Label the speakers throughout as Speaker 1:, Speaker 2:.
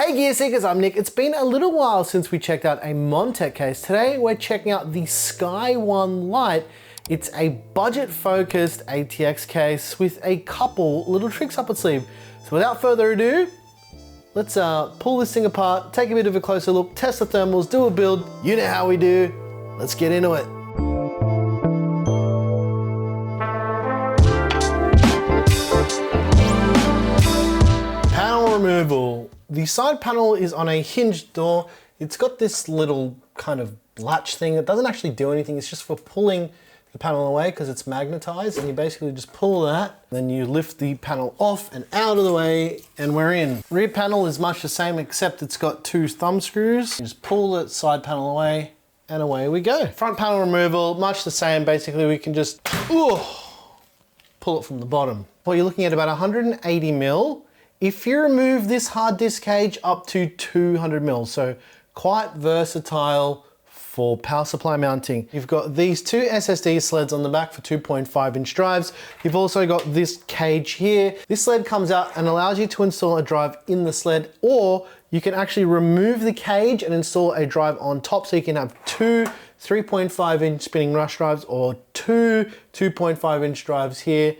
Speaker 1: Hey Gear Seekers, I'm Nick. It's been a little while since we checked out a Montech case. Today we're checking out the Sky One Lite. It's a budget-focused ATX case with a couple little tricks up its sleeve. So without further ado, let's pull this thing apart, take a bit of a closer look, test the thermals, do a build. You know how we do. Let's get into it. Panel removal. The side panel is on a hinged door. It's got this little kind of latch thing. It doesn't actually do anything. It's just for pulling the panel away because it's magnetized, and you basically just pull that, then you lift the panel off and out of the way, and we're in. Rear panel is much the same, except it's got two thumb screws. You just pull the side panel away, and away we go. Front panel removal, much the same. Basically, we can just pull it from the bottom. Well, you're looking at about 180 mil. If you remove this hard disk cage, up to 200 mil, so quite versatile for power supply mounting. You've got these two SSD sleds on the back for 2.5-inch drives. You've also got this cage here. This sled comes out and allows you to install a drive in the sled, or you can actually remove the cage and install a drive on top, so you can have two 3.5-inch spinning rush drives or two 2.5-inch drives here,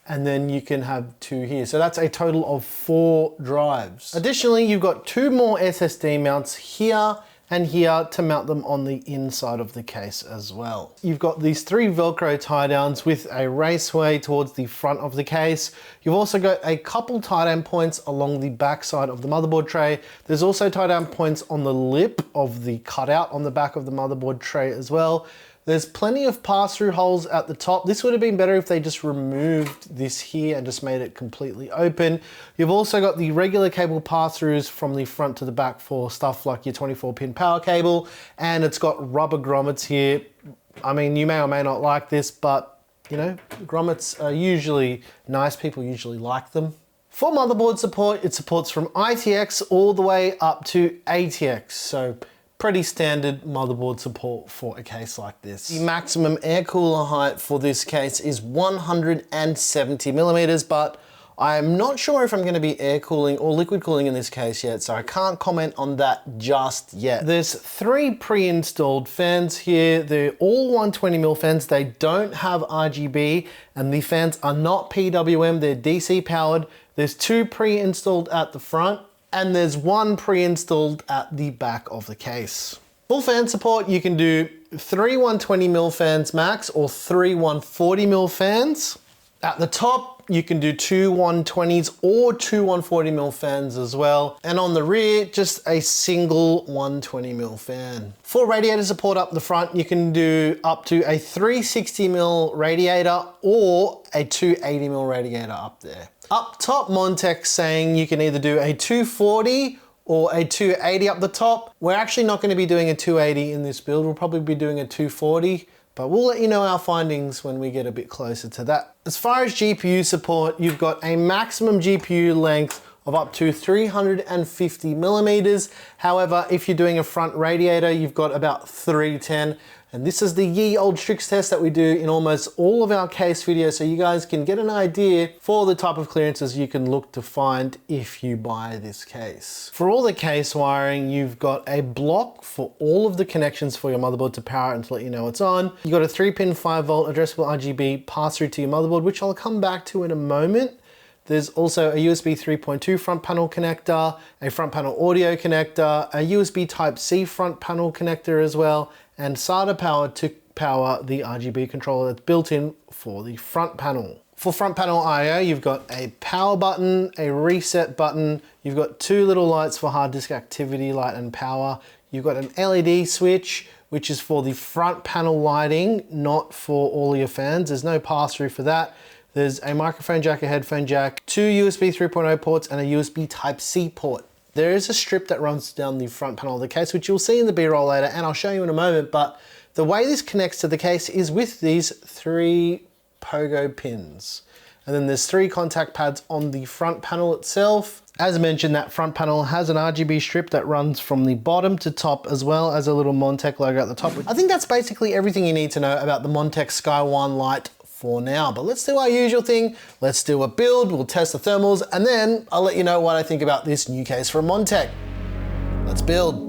Speaker 1: and then you can have two here. So that's a total of 4 drives. Additionally, you've got 2 more SSD mounts here and here to mount them on the inside of the case as well. You've got these 3 Velcro tie downs with a raceway towards the front of the case. You've also got a couple tie down points along the back side of the motherboard tray. There's also tie down points on the lip of the cutout on the back of the motherboard tray as well. There's plenty of pass-through holes at the top. This would have been better if they just removed this here and just made it completely open. You've also got the regular cable pass-throughs from the front to the back for stuff like your 24-pin power cable, and it's got rubber grommets here. I mean, you may or may not like this, but you know, grommets are usually nice. People usually like them. For motherboard support, it supports from ITX all the way up to ATX. So pretty standard motherboard support for a case like this. The maximum air cooler height for this case is 170 millimeters, but I'm not sure if I'm going to be air cooling or liquid cooling in this case yet, so I can't comment on that just yet. There's 3 pre-installed fans here. They're all 120mm fans. They don't have RGB, and the fans are not PWM. They're DC powered. There's 2 pre-installed at the front, and there's 1 pre-installed at the back of the case. Full fan support, you can do 3 120mm fans max or 3 140mm fans. At the top, you can do 2 120s or 2 140mm fans as well. And on the rear, just a single 120mm fan. For radiator support up the front, you can do up to a 360mm radiator or a 280mm radiator up there. Up top, Montech saying you can either do a 240 or a 280 up the top. We're actually not going to be doing a 280 in this build. We'll probably be doing a 240, but we'll let you know our findings when we get a bit closer to that. As far as GPU support, you've got a maximum GPU length of up to 350 millimeters. However, if you're doing a front radiator, you've got about 310. And this is the ye old STRIX test that we do in almost all of our case videos, so you guys can get an idea for the type of clearances you can look to find if you buy this case. For all the case wiring, you've got a block for all of the connections for your motherboard to power it and to let you know it's on. You've got a 3-pin 5-volt addressable RGB pass-through to your motherboard, which I'll come back to in a moment. There's also a USB 3.2 front panel connector, a front panel audio connector, a USB Type-C front panel connector as well, and SATA power to power the RGB controller that's built in for the front panel. For front panel I/O, you've got a power button, a reset button, you've got 2 little lights for hard disk activity, light and power. You've got an LED switch, which is for the front panel lighting, not for all your fans. There's no pass-through for that. There's a microphone jack, a headphone jack, 2 USB 3.0 ports, and a USB Type-C port. There is a strip that runs down the front panel of the case, which you'll see in the B-roll later, and I'll show you in a moment, but the way this connects to the case is with these 3 pogo pins. And then there's 3 contact pads on the front panel itself. As mentioned, that front panel has an RGB strip that runs from the bottom to top, as well as a little Montech logo at the top. I think that's basically everything you need to know about the Montech Sky One Lite for now, but let's do our usual thing. Let's do a build, we'll test the thermals, and then I'll let you know what I think about this new case from Montech. Let's build.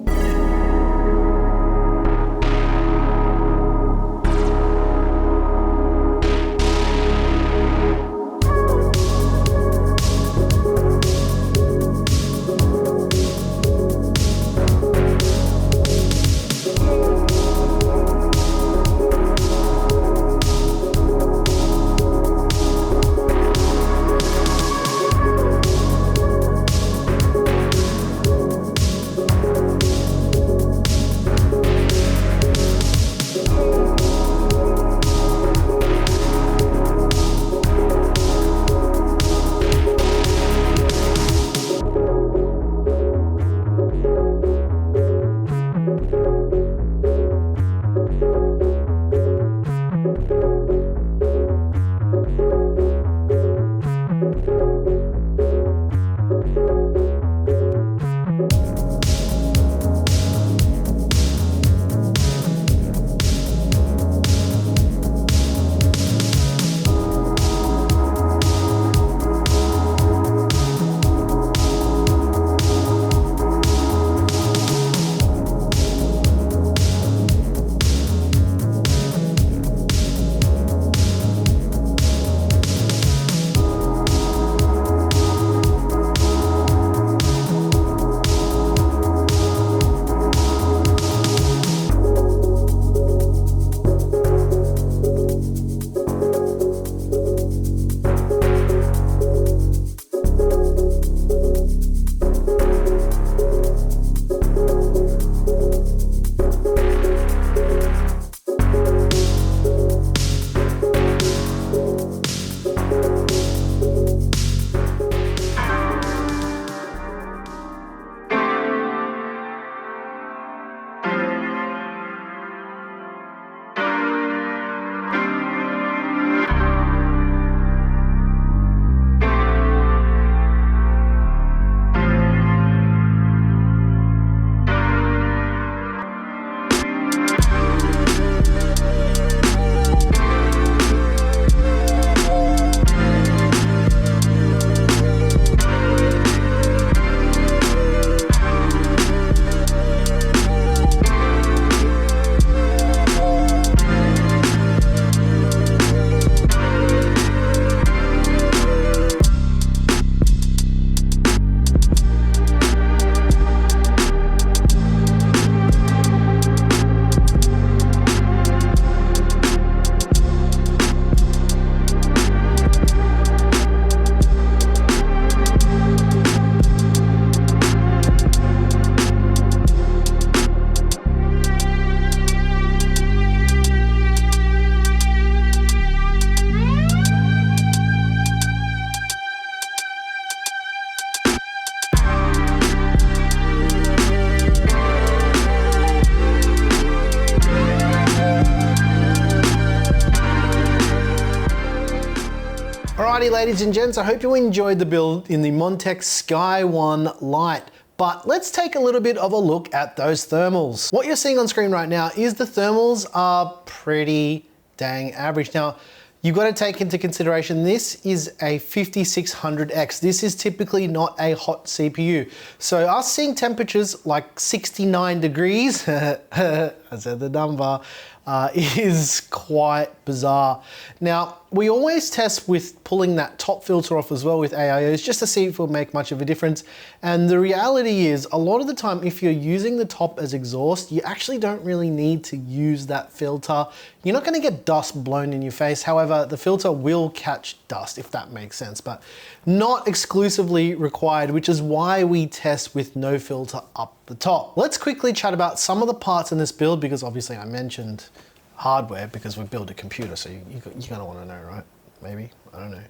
Speaker 1: Alrighty, ladies and gents, I hope you enjoyed the build in the Montech Sky One Lite. But let's take a little bit of a look at those thermals. What you're seeing on screen right now is the thermals are pretty dang average. Now, you've got to take into consideration this is a 5600X. This is typically not a hot CPU. So us seeing temperatures like 69 degrees, I said the number, is quite bizarre. Now, we always test with pulling that top filter off as well with AIOs just to see if it will make much of a difference. And the reality is, a lot of the time, if you're using the top as exhaust, you actually don't really need to use that filter. You're not gonna get dust blown in your face. However, the filter will catch dust, if that makes sense, but not exclusively required, which is why we test with no filter up the top. Let's quickly chat about some of the parts in this build, because obviously I mentioned hardware because we build a computer, so you're gonna want to know, right? Maybe, I don't know.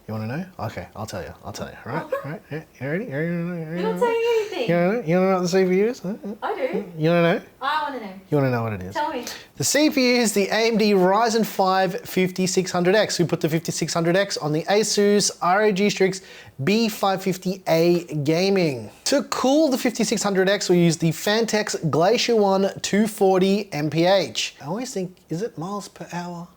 Speaker 1: You want to know? Okay, I'll tell you. All right? Yeah, you ready?
Speaker 2: You're not saying anything.
Speaker 1: You want to know what the CPU is?
Speaker 2: I do.
Speaker 1: You want to know?
Speaker 2: I want to know.
Speaker 1: You want to know what it is?
Speaker 2: Tell me.
Speaker 1: The CPU is the AMD Ryzen 5 5600X. We put the 5600X on the Asus ROG STRIX B550A Gaming. To cool the 5600X, we use the Phanteks Glacier One 240 mph. I always think, is it miles per hour?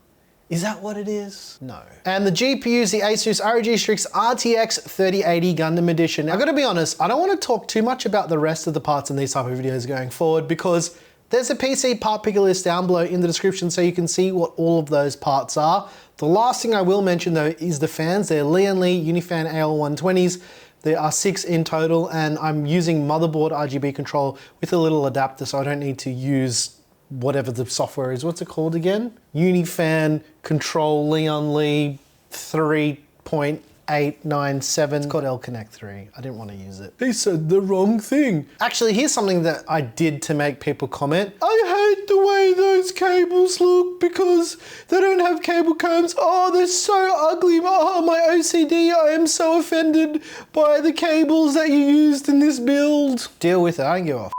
Speaker 1: Is that what it is? No. And the GPU is the Asus ROG STRIX RTX 3080 Gundam Edition. I've got to be honest, I don't want to talk too much about the rest of the parts in these type of videos going forward because there's a PC part picker list down below in the description so you can see what all of those parts are. The last thing I will mention though is the fans. They're Lian Li Unifan AL120s. There are 6 in total and I'm using motherboard RGB control with a little adapter so I don't need to use whatever the software is. What's it called again? Unifan Control Lian Li 3.897. It's called L-Connect 3. I didn't want to use it. They said the wrong thing. Actually, here's something that I did to make people comment. I hate the way those cables look because they don't have cable combs. Oh, they're so ugly. Oh, my OCD, I am so offended by the cables that you used in this build. Deal with it, I don't give a f.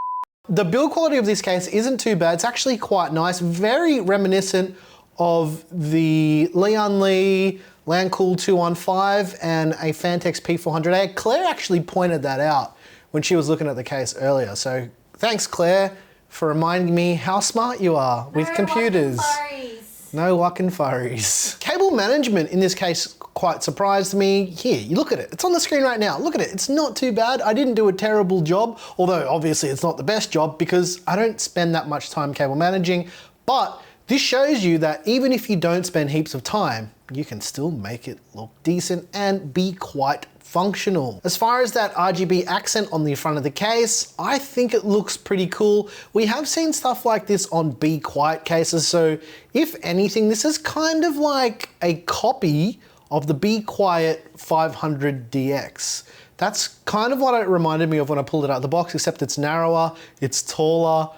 Speaker 1: The build quality of this case isn't too bad. It's actually quite nice, very reminiscent of the Lian Li Landcool 215 and a Phanteks P400A. Claire actually pointed that out when she was looking at the case earlier. So thanks, Claire, for reminding me how smart you are with computers. No walking furries. Cable management in this case quite surprised me. Here, you look at it. It's on the screen right now. Look at it. It's not too bad. I didn't do a terrible job, although obviously it's not the best job because I don't spend that much time cable managing. But this shows you that even if you don't spend heaps of time, you can still make it look decent and be quite functional. As far as that RGB accent on the front of the case, I think it looks pretty cool. We have seen stuff like this on Be Quiet cases, so if anything, this is kind of like a copy of the Be Quiet 500DX. That's kind of what it reminded me of when I pulled it out of the box, except it's narrower, it's taller,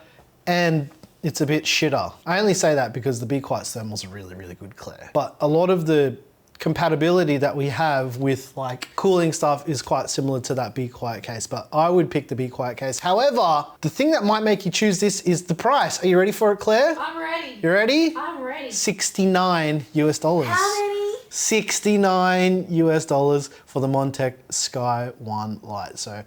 Speaker 1: and it's a bit shitter. I only say that because the Be Quiet thermals are really, really good, Claire. But a lot of the compatibility that we have with like cooling stuff is quite similar to that Be Quiet case, but I would pick the Be Quiet case. However, the thing that might make you choose this is the price. Are you ready for it, Claire?
Speaker 2: I'm ready.
Speaker 1: You ready?
Speaker 2: I'm ready.
Speaker 1: $69 US.
Speaker 2: How many?
Speaker 1: $69 US for the Montech Sky One Lite. So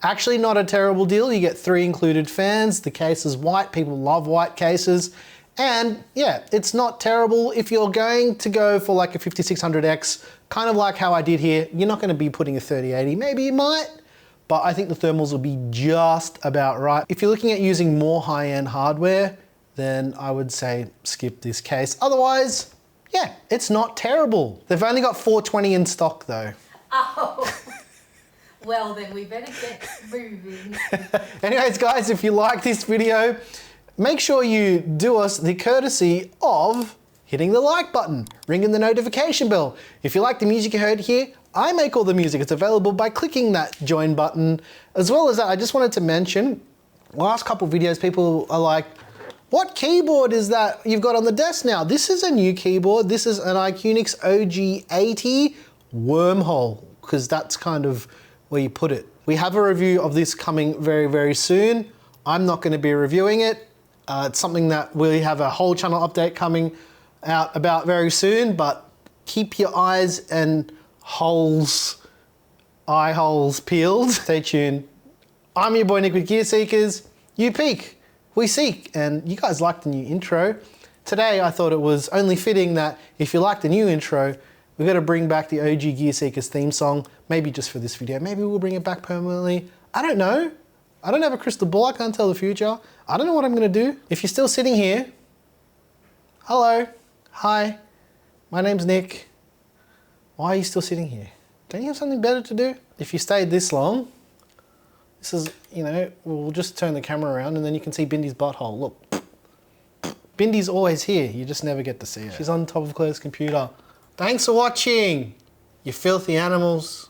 Speaker 1: actually not a terrible deal. You get 3 included fans. The case is white. People love white cases. And yeah, it's not terrible. If you're going to go for like a 5600X, kind of like how I did here, you're not going to be putting a 3080. Maybe you might, but I think the thermals will be just about right. If you're looking at using more high-end hardware, then I would say skip this case. Otherwise, yeah, it's not terrible. They've only got 420 in stock though.
Speaker 2: Oh. Well, then we better get moving.
Speaker 1: Anyways, guys, if you like this video, make sure you do us the courtesy of hitting the like button, ringing the notification bell. If you like the music you heard here, I make all the music. It's available by clicking that join button. As well as that, I just wanted to mention, last couple of videos, people are like, what keyboard is that you've got on the desk now? This is a new keyboard. This is an Iqnix OG80 Wormhole, because that's kind of where you put it. We have a review of this coming very, very soon. I'm not going to be reviewing it. It's something that we have a whole channel update coming out about very soon, but keep your eyes and eye holes peeled. Stay tuned. I'm your boy Nick with Gear Seekers. You peek, we seek, and you guys liked the new intro. Today I thought it was only fitting that if you like the new intro, we've got to bring back the OG Gear Seekers theme song, maybe just for this video. Maybe we'll bring it back permanently. I don't know. I don't have a crystal ball, I can't tell the future. I don't know what I'm gonna do. If you're still sitting here, hello, hi, my name's Nick. Why are you still sitting here? Don't you have something better to do? If you stayed this long, this is, you know, we'll just turn the camera around and then you can see Bindy's butthole. Look, Bindy's always here, you just never get to see her. She's on top of Claire's computer. Thanks for watching, you filthy animals.